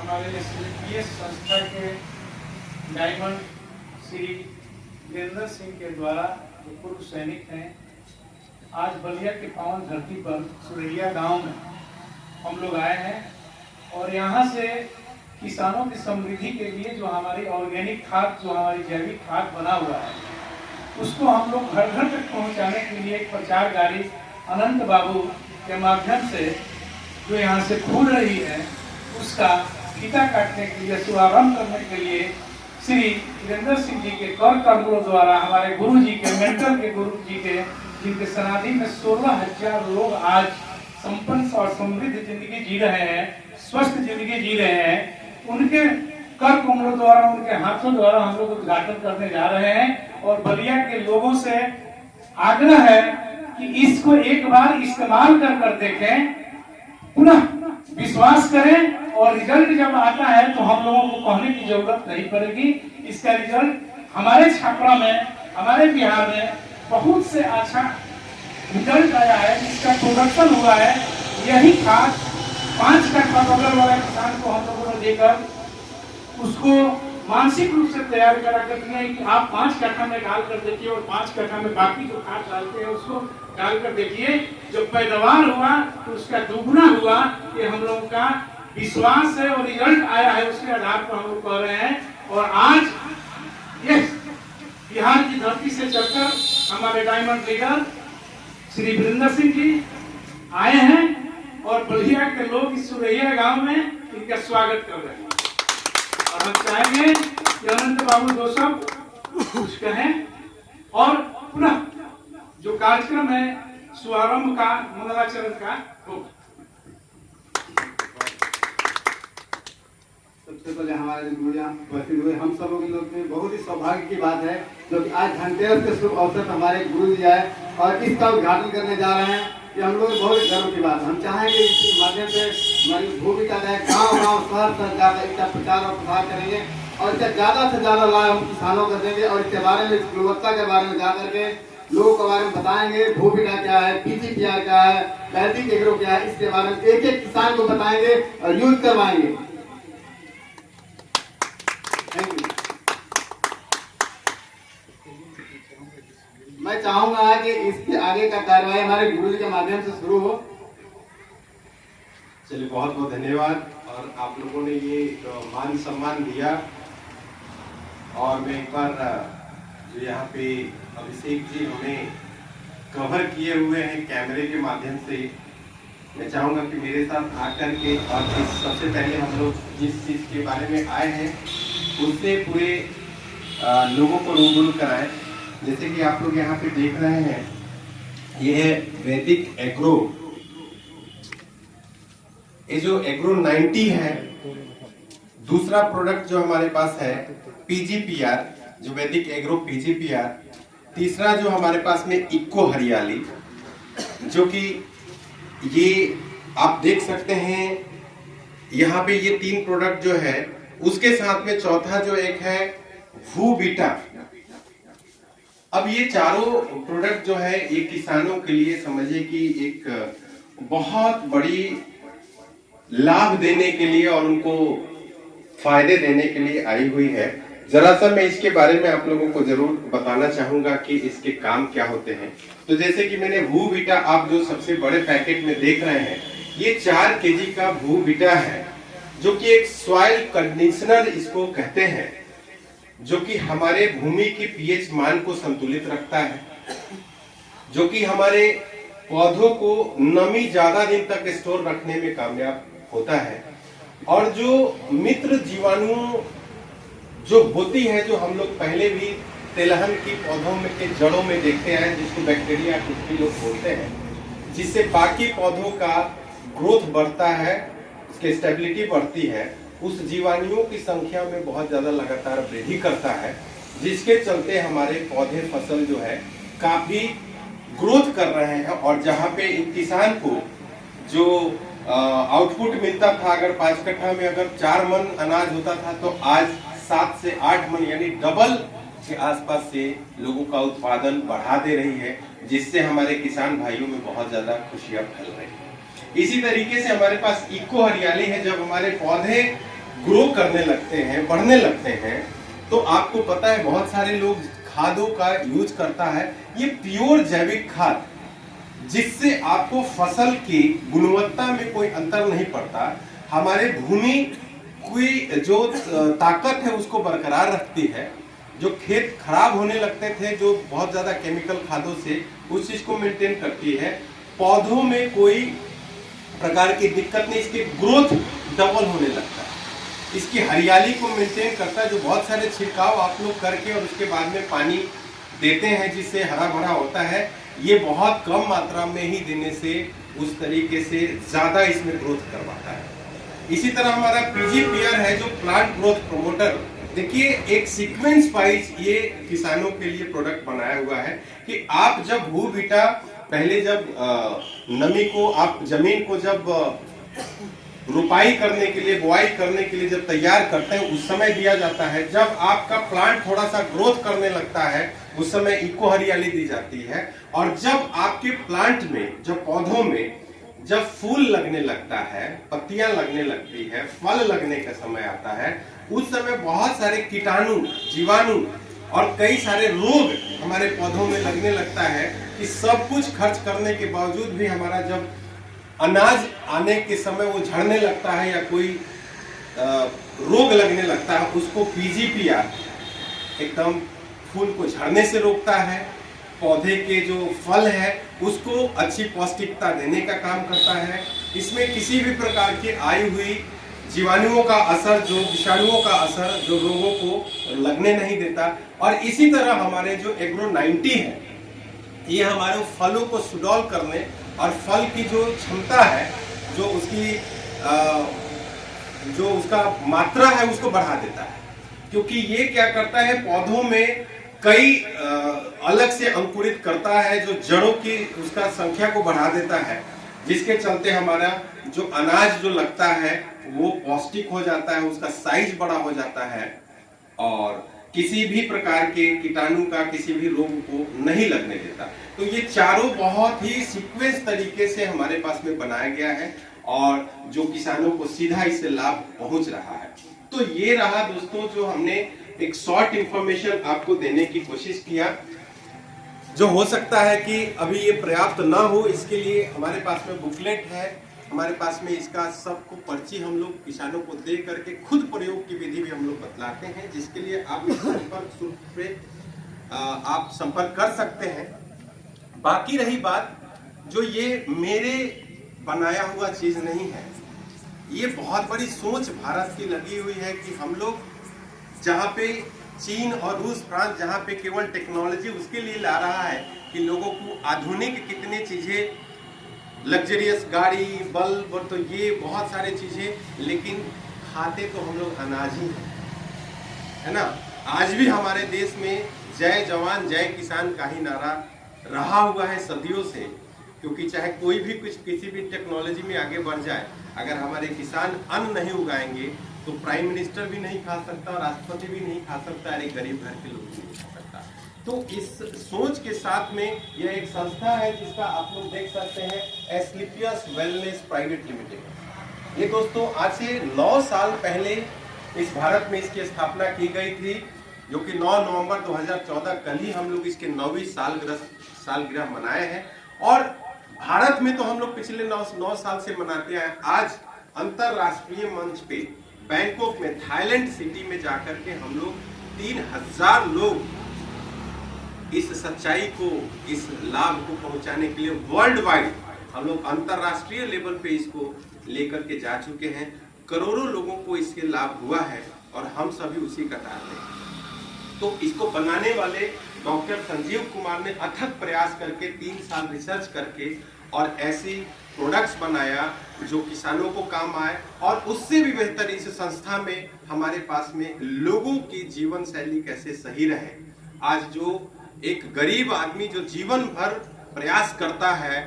हमारे एस संस्था के डायमंड श्री वीरेंद्र सिंह के द्वारा जो पूर्व सैनिक हैं, आज बलिया के पावन धरती पर सुरैया गांव में हम लोग आए हैं और यहाँ से किसानों की समृद्धि के लिए जो हमारी ऑर्गेनिक खाद, जो हमारी जैविक खाद बना हुआ है, उसको हम लोग घर घर तक पहुँचाने के लिए एक प्रचार गाड़ी अनंत बाबू के माध्यम से जो यहाँ से खुल रही है, उसका फीता काटने के लिए, शुभारंभ करने के लिए श्री वीरेंद्र सिंह जी के कर कमलों द्वारा, हमारे गुरु जी के, मेंटर के गुरु जी के, जिनके समाधि में 16,000 लोग आज संपन्न और समृद्ध जिंदगी जी रहे हैं, स्वस्थ जिंदगी जी रहे हैं, उनके कर कमलों द्वारा, उनके हाथों द्वारा हम लोग उद्घाटन करने जा रहे हैं। और बलिया के लोगों से आग्रह है कि इसको एक बार इस्तेमाल कर देखें, पुनः विश्वास करें और रिजल्ट जब आता है तो हम लोगों को कहने की जरूरत नहीं पड़ेगी। इसका रिजल्ट हमारे छापरा में, हमारे बिहार में बहुत से अच्छा रिजल्ट आया है, जिसका प्रोडक्शन हुआ है। यही खाद 5 कट्ठा बगल वाले किसान को हम लोगों ने देकर उसको मानसिक रूप से तैयार करा कर दिया है कि आप 5 कट्ठा में डाल कर देखिए और 5 कट्ठा में बाकी जो खाद डालते हैं उसको डाल कर देखिए। जो पैदावार हुआ तो उसका दुगुना हुआ। ये हम लोगों का विश्वास है और रिजल्ट आया है, उसके आधार पर हम लोग कह रहे हैं। और आज ये बिहार की धरती से चलकर हमारे डायमंड लीडर श्री वीरेंद्र सिंह जी आए हैं और बलिया के लोग इस सुरैया गांव में इनका स्वागत कर रहे हैं। और हम चाहेंगे कि अनंत बाबू दो सब कुछ कहें और पुनः जो कार्यक्रम है शुभारंभ का, मंगलाचरण का होगा। सबसे पहले हमारे उपस्थित हुए हम सब लोग में बहुत ही सौभाग्य की बात है जो कि आज धनतेरस के शुभ अवसर हमारे गुरु जी आए और इसका उद्घाटन करने जा रहे हैं। ये हम लोग बहुत गर्व की बात है। हम चाहेंगे इसके माध्यम से हमारी भूमिका है, गाँव शहर तक जाकर इसका प्रचार और प्रसार करेंगे और इसका ज़्यादा से ज़्यादा लाभ हम किसानों को देंगे और इसके बारे में, गुणवत्ता के बारे में जाकर के लोगों के बारे में बताएंगे। भूमिका क्या है, पीजीपीआर क्या है, वैदिक एग्रो क्या है, इसके बारे में एक एक किसान को बताएंगे और यूज करवाएंगे। मैं चाहूंगा कि इसके आगे का कार्यवाही हमारे गुरु जी के माध्यम से शुरू हो। चलिए, बहुत बहुत धन्यवाद। और आप लोगों ने ये मान सम्मान दिया और मैं एक बार जो यहाँ पे अभिषेक जी हमें कवर किए हुए हैं कैमरे के माध्यम से, मैं चाहूँगा कि मेरे साथ आकर के और सबसे पहले हम लोग जिस चीज़ के बारे में आए हैं उससे पूरे लोगों को रूबरू कराएं। जैसे कि आप लोग यहाँ पे देख रहे हैं, ये है वैदिक एग्रो। ये जो एग्रो 90 है, दूसरा प्रोडक्ट जो हमारे पास है पीजीपीआर, जो वैदिक एग्रो पीजीपीआर। तीसरा जो हमारे पास में इको हरियाली, जो कि ये आप देख सकते हैं यहाँ पे ये 3 प्रोडक्ट जो है, उसके साथ में चौथा जो एक है वू बीटा। अब ये चारों प्रोडक्ट जो है ये किसानों के लिए समझिए कि एक बहुत बड़ी लाभ देने के लिए और उनको फायदे देने के लिए आई हुई है। जरा सा मैं इसके बारे में आप लोगों को जरूर बताना चाहूंगा कि इसके काम क्या होते हैं। तो जैसे कि मैंने वू बीटा, आप जो सबसे बड़े पैकेट में देख रहे हैं, ये 4 केजी का वू बीटा है, जो कि एक सॉइल कंडीशनर इसको कहते हैं, जो कि हमारे भूमि की पीएच मान को संतुलित रखता है, जो कि हमारे पौधों को नमी ज्यादा दिन तक स्टोर रखने में कामयाब होता है। और जो मित्र जीवाणु जो होती है, जो हम लोग पहले भी तिलहन की पौधों में के जड़ों में देखते हैं, जिसको बैक्टीरिया कुछ भी लोग बोलते हैं, जिससे बाकी पौधों का ग्रोथ बढ़ता है, उसकी स्टेबिलिटी बढ़ती है, उस जीवाणुओं की संख्या में बहुत ज्यादा लगातार वृद्धि करता है, जिसके चलते हमारे पौधे फसल जो है काफी ग्रोथ कर रहे हैं। और जहाँ पे किसान को जो आउटपुट मिलता था, अगर 5 कट्ठा में अगर 4 मन अनाज होता था, तो आज 7 से 8 मन यानी डबल के आसपास से लोगों का उत्पादन बढ़ा दे रही है, जिससे हमारे किसान भाइयों में बहुत ज्यादा खुशियां फैल रही है। इसी तरीके से हमारे पास इको हरियाली है। जब हमारे पौधे ग्रो करने लगते हैं, बढ़ने लगते हैं, तो आपको पता है बहुत सारे लोग खादों का यूज करता है। ये प्योर जैविक खाद, जिससे आपको फसल की गुणवत्ता में कोई अंतर नहीं पड़ता, हमारे भूमि की जो ताकत है उसको बरकरार रखती है। जो खेत खराब होने लगते थे जो बहुत ज्यादा केमिकल खादों से, उस चीज को मेंटेन करती है। पौधों में कोई प्रकार की दिक्कत नहीं, इसके ग्रोथ डबल होने लगता है, इसकी हरियाली को मेंटेन करता है। जो बहुत सारे छिड़काव आप लोग करके और उसके बाद में पानी देते हैं जिससे हरा भरा होता है, ये बहुत कम मात्रा में ही देने से उस तरीके से ज्यादा इसमें ग्रोथ करवाता है। इसी तरह हमारा पीजीपीआर है जो प्लांट ग्रोथ प्रमोटर, देखिए एक सीक्वेंस वाइज ये किसानों के लिए प्रोडक्ट बनाया हुआ है कि आप जब भू बीटा पहले जब नमी को आप जमीन को जब रुपाई करने के लिए, बुआई करने के लिए जब तैयार करते हैं उस समय दिया जाता है। जब आपका प्लांट थोड़ा सा ग्रोथ करने लगता है उस समय इको हरियाली दी जाती है। और जब आपके प्लांट में, जब पौधों में जब फूल लगने लगता है, पत्तियां लगने लगती है, फल लगने का समय आता है, उस समय बहुत सारे कीटाणु, जीवाणु और कई सारे रोग हमारे पौधों में लगने लगता है कि सब कुछ खर्च करने के बावजूद भी हमारा जब अनाज आने के समय वो झड़ने लगता है या कोई रोग लगने लगता है, उसको पीजीपीआर एकदम फूल को झड़ने से रोकता है। पौधे के जो फल है उसको अच्छी पौष्टिकता देने का काम करता है। इसमें किसी भी प्रकार की आई हुई जीवाणुओं का असर, जो विषाणुओं का असर, जो रोगों को लगने नहीं देता। और इसी तरह हमारे जो एग्रो 90 है, ये हमारे फलों को सुडौल करने और फल की जो क्षमता है, जो उसकी जो उसका मात्रा है उसको बढ़ा देता है। क्योंकि ये क्या करता है, पौधों में कई अलग से अंकुरित करता है जो जड़ों की उसका संख्या को बढ़ा देता है, जिसके चलते हमारा जो अनाज जो लगता है वो पौष्टिक हो जाता है, उसका साइज बड़ा हो जाता है और किसी भी प्रकार के कीटाणु का, किसी भी रोग को नहीं लगने देता। तो ये चारों बहुत ही सीक्वेंस तरीके से हमारे पास में बनाया गया है और जो किसानों को सीधा इससे लाभ पहुंच रहा है। तो ये रहा दोस्तों जो हमने एक शॉर्ट इंफॉर्मेशन आपको देने की कोशिश किया। जो हो सकता है कि अभी ये पर्याप्त ना हो, इसके लिए हमारे पास में बुकलेट है, हमारे पास में इसका सबको पर्ची हम लोग किसानों को दे करके खुद प्रयोग की विधि भी हम लोग बतलाते हैं, जिसके लिए आप संपर्क शुल्क पे आप संपर्क कर सकते हैं। बाकी रही बात, जो ये मेरे बनाया हुआ चीज नहीं है, ये बहुत बड़ी सोच भारत की लगी हुई है कि हम लोग जहाँ पे चीन और रूस, फ्रांस जहाँ पे केवल टेक्नोलॉजी उसके लिए ला रहा है कि लोगों को आधुनिक कितने चीजें, लग्जरियस गाड़ी, बल्ब, तो ये बहुत सारे चीजें, लेकिन खाते तो हम लोग अनाज ही है ना। आज भी हमारे देश में जय जवान जय किसान का ही नारा रहा हुआ है सदियों से, क्योंकि चाहे कोई भी कुछ किसी भी टेक्नोलॉजी में आगे बढ़ जाए, अगर हमारे किसान अन्न नहीं उगाएंगे तो प्राइम मिनिस्टर भी नहीं खा सकता, राष्ट्रपति भी नहीं खा सकता, अरे गरीब घर के लोग भी नहीं खा सकता। तो इस सोच के साथ में यह एक संस्था है जिसका आप लोग देख सकते हैं, एस्क्लेपियस वेलनेस प्राइवेट लिमिटेड। ये दोस्तों आज से 9 साल पहले इस भारत में इसकी स्थापना की गई थी, जो कि 9 नवंबर 2014 कल ही हम लोग इसके 9वीं सालगिरह मनाए हैं। और भारत में तो हम लोग पिछले 9 साल से मनाते हैं। आज अंतरराष्ट्रीय मंच पे बैंकॉक में, थाईलैंड सिटी में जाकर के हम लोग 3000 लोग इस सच्चाई को, इस लाभ को पहुंचाने के लिए वर्ल्ड वाइड हम लोग अंतरराष्ट्रीय लेवल पे इसको लेकर के जा चुके हैं। करोड़ों लोगों को इसके लाभ हुआ है और हम सभी उसी कतार में हैं। तो इसको बनाने वाले डॉक्टर संजीव कुमार ने अथक प्रयास करके 3 साल रिसर्च करके और ऐसी प्रोडक्ट्स बनाया जो किसानों को काम आए, और उससे भी बेहतर इस संस्था में हमारे पास में लोगों की जीवन शैली कैसे सही रहे। आज जो एक गरीब आदमी जो जीवन भर प्रयास करता है,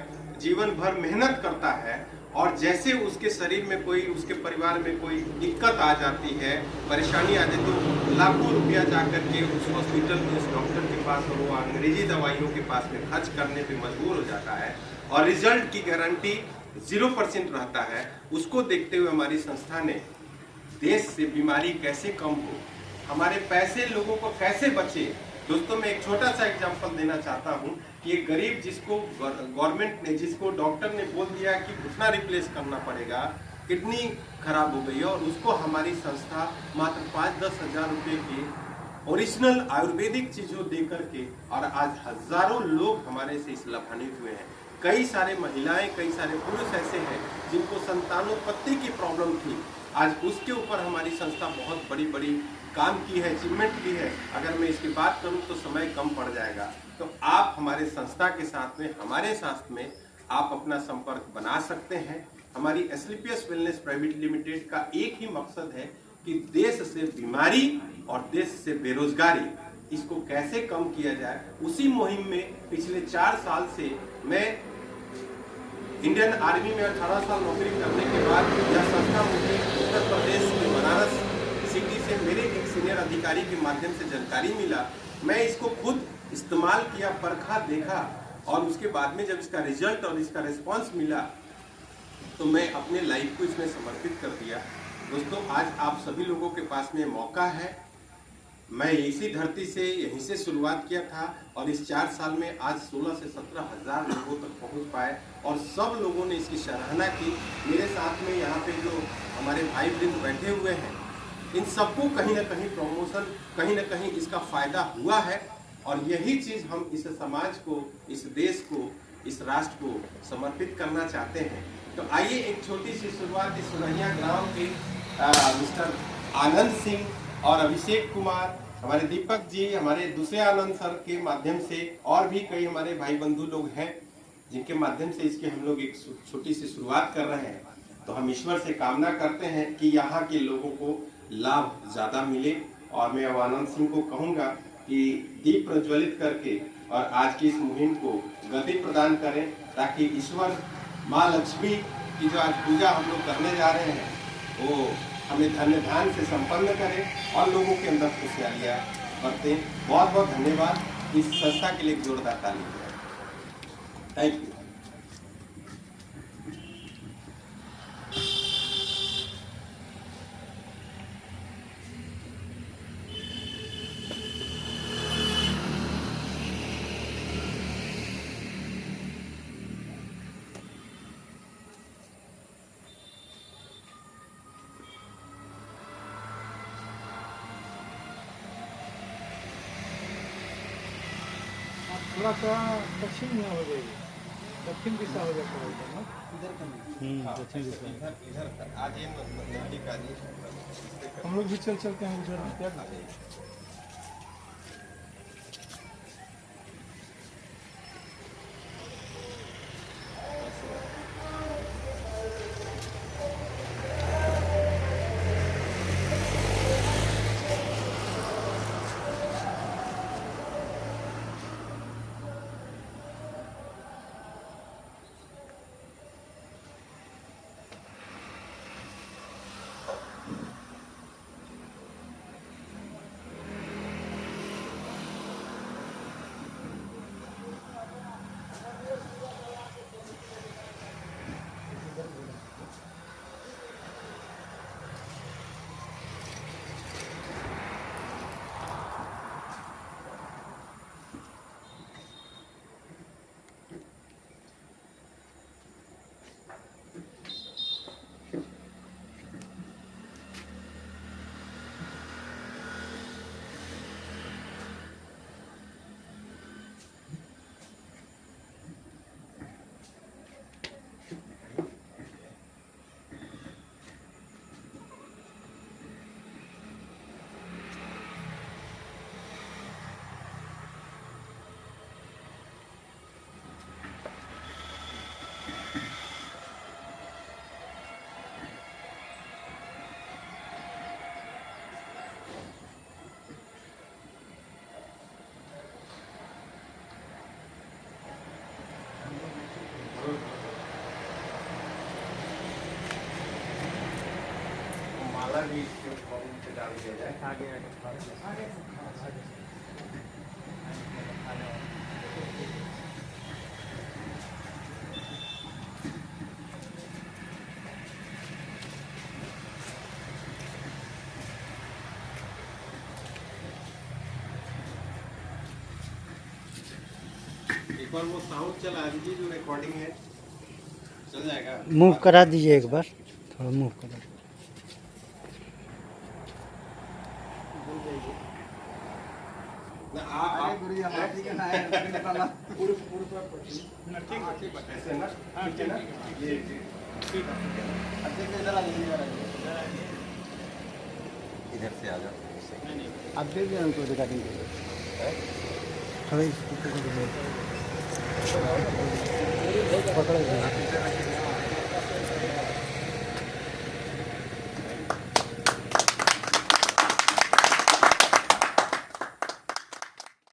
जीवन भर मेहनत करता है, और जैसे उसके शरीर में कोई, उसके परिवार में कोई दिक्कत आ जाती है, परेशानी आ जाती है, तो लाखों रुपया जाकर के उस हॉस्पिटल में, उस डॉक्टर के पास और वो अंग्रेजी दवाइयों के पास में खर्च करने पे मजबूर हो जाता है, और रिजल्ट की गारंटी 0% रहता है। उसको देखते हुए हमारी संस्था ने देश से बीमारी कैसे कम हो, हमारे पैसे लोगों को कैसे बचे। दोस्तों मैं एक छोटा सा एग्जांपल देना चाहता हूं कि एक गरीब जिसको गवर्नमेंट ने, जिसको डॉक्टर ने बोल दिया कि घुटना रिप्लेस करना पड़ेगा, किडनी खराब हो गई है, और उसको हमारी संस्था मात्र 5-10 हजार रुपये की ओरिजिनल आयुर्वेदिक चीजों दे करके, और आज हजारों लोग हमारे से इस लाभान्वित हुए हैं। कई सारे महिलाएं, कई सारे पुरुष ऐसे हैं जिनको संतानोत्पत्ति की प्रॉब्लम थी, आज उसके ऊपर हमारी संस्था बहुत बड़ी बड़ी काम की है, अचीवमेंट की है। अगर मैं इसकी बात करूं तो समय कम पड़ जाएगा। तो आप हमारे संस्था के साथ में, हमारे साथ में आप अपना संपर्क बना सकते हैं। हमारी एस्क्लेपियस वेलनेस प्राइवेट लिमिटेड का एक ही मकसद है कि देश से बीमारी और देश से बेरोजगारी, इसको कैसे कम किया जाए। उसी मुहिम में पिछले 4 साल से मैं इंडियन आर्मी में 18 साल नौकरी करने के बाद यह संस्था मुझे उत्तर प्रदेश के बनारस सिटी से मेरे एक सीनियर अधिकारी के माध्यम से जानकारी मिला। मैं इसको खुद इस्तेमाल किया, परखा, देखा, और उसके बाद में जब इसका रिजल्ट और इसका रिस्पांस मिला तो मैं अपने लाइफ को इसमें समर्पित कर दिया। दोस्तों आज आप सभी लोगों के पास में मौका है। मैं इसी धरती से, यहीं से शुरुआत किया था, और इस 4 साल में आज 16 से 17 हजार लोगों तक पहुंच पाए, और सब लोगों ने इसकी सराहना की। मेरे साथ में यहाँ पे जो हमारे भाई बहन बैठे हुए हैं, इन सबको कहीं ना कहीं प्रमोशन, कहीं ना कहीं इसका फायदा हुआ है, और यही चीज हम इस समाज को, इस देश को, इस राष्ट्र को समर्पित करना चाहते हैं। तो आइए एक छोटी सी शुरुआत इस सुरहिया ग्राम के मिस्टर आनंद सिंह और अभिषेक कुमार, हमारे दीपक जी, हमारे दूसरे आनंद सर के माध्यम से, और भी कई हमारे भाई बंधु लोग हैं जिनके माध्यम से इसकी हम लोग एक छोटी सी शुरुआत कर रहे हैं। तो हम ईश्वर से कामना करते हैं कि यहाँ के लोगों को लाभ ज्यादा मिले, और मैं अब आनंद सिंह को कहूँगा कि दीप प्रज्वलित करके और आज की इस मुहिम को गति प्रदान करें, ताकि ईश्वर माँ लक्ष्मी की जो आज पूजा हम लोग करने जा रहे हैं वो हमें धन्य ध्यान से संपन्न करें और लोगों के अंदर खुशहालियाँ बरतें। बहुत बहुत धन्यवाद। इस संस्था के लिए एक जोरदार ताली बजाएं। Thank you. थोड़ा सा दक्षिण में हो जाएगी, दक्षिण दिशा हो जाता है ना, इधर का दक्षिण दिशा। इधर आज ये नदी का हम लोग भी चल चलते हैं उधर, क्या माला भी इसके फॉर्म से डाल दिया जाए। आगे आगे एक बार वो साउंड चला दीजिए जो रिकॉर्डिंग है, चल जाएगा। मूव करा दीजिए एक बार, थोड़ा मूव करा। ना आप गुरु जी हमारे ठीक है ना है पूरे ठीक है ऐसे ना, ठीक है ना, ये ठीक है। अध्यक्ष इधर आ जाइए, इधर से आ जाओ। आप दे दीजिए उनको रिकॉर्डिंग के लिए। थोड़ा इसको पकड़ लीजिए।